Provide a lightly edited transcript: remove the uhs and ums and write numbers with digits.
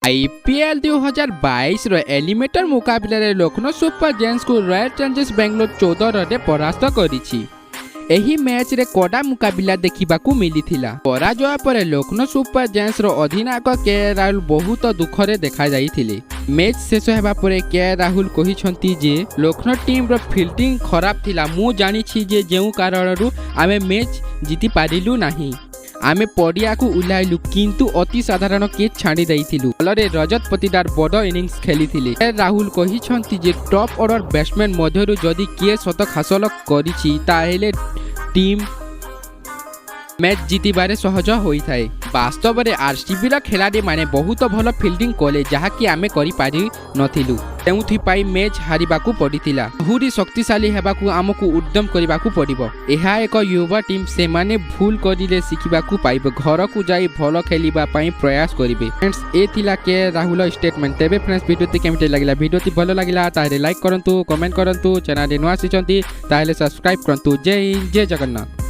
IPL 2022 eliminator मुकाबला Lucknow super giants को royal Challengers Bangalore 14 रे परास्त करिछि। एही मैच रे कड़ा मुकाबला देखिबाकू मिलिथिला। पराजय पर लखनऊ सुपर जायंट्स रो अधिनायक के राहुल बहुत दुखरे देखा जाइथिले। मैच शेष हेबा परे के राहुल कहिसंती जे लखनऊ टीम रो फील्डिंग खराब थिला। मु जानिछि जे जेउ कारणरू आमे मैच जीति पारिलु नाही। आमे पड़िया को उल्लाइलु किंतु अति साधारण कैच छाड़ी दैथिलु। फलरे रजत पतिदार बड़ इनिंग्स खेलिथिले। राहुल कहिसंती जे टॉप ऑर्डर बैट्समैन मध्यरु जदि किए शतक हासिल करिछि ताहेले टीम मैच जीतिबारे सहज होइथाय। वास्तव में आरसीबी रा खिलाड़ी माने बहुत भल फील्डिंग कले जहाँकि आमे करि पारि नथिलु। तेउथिपाई मैच हारिबाकू पड़िथिला। बहुरी शक्तिशाली हेबाकू आमकू उद्यम करिबाकू पड़िबो। एहा एक युवा टीम से माने भूल करिले सिखिबाकू पाइबो। घर को जाई भल खेलिबा पई प्रयास करिवे। फ्रेंड्स ए थिला के राहुल स्टेटमेंट। तेबे फ्रेंड्स वीडियो केमिति लागिला वीडियो भल लागिला तारे लाइक करंतु कमेंट करंतु चैनल रे नुआ आसिचंती ताहेले सब्सक्राइब करंतु। जय हिंद जय जगन्नाथ।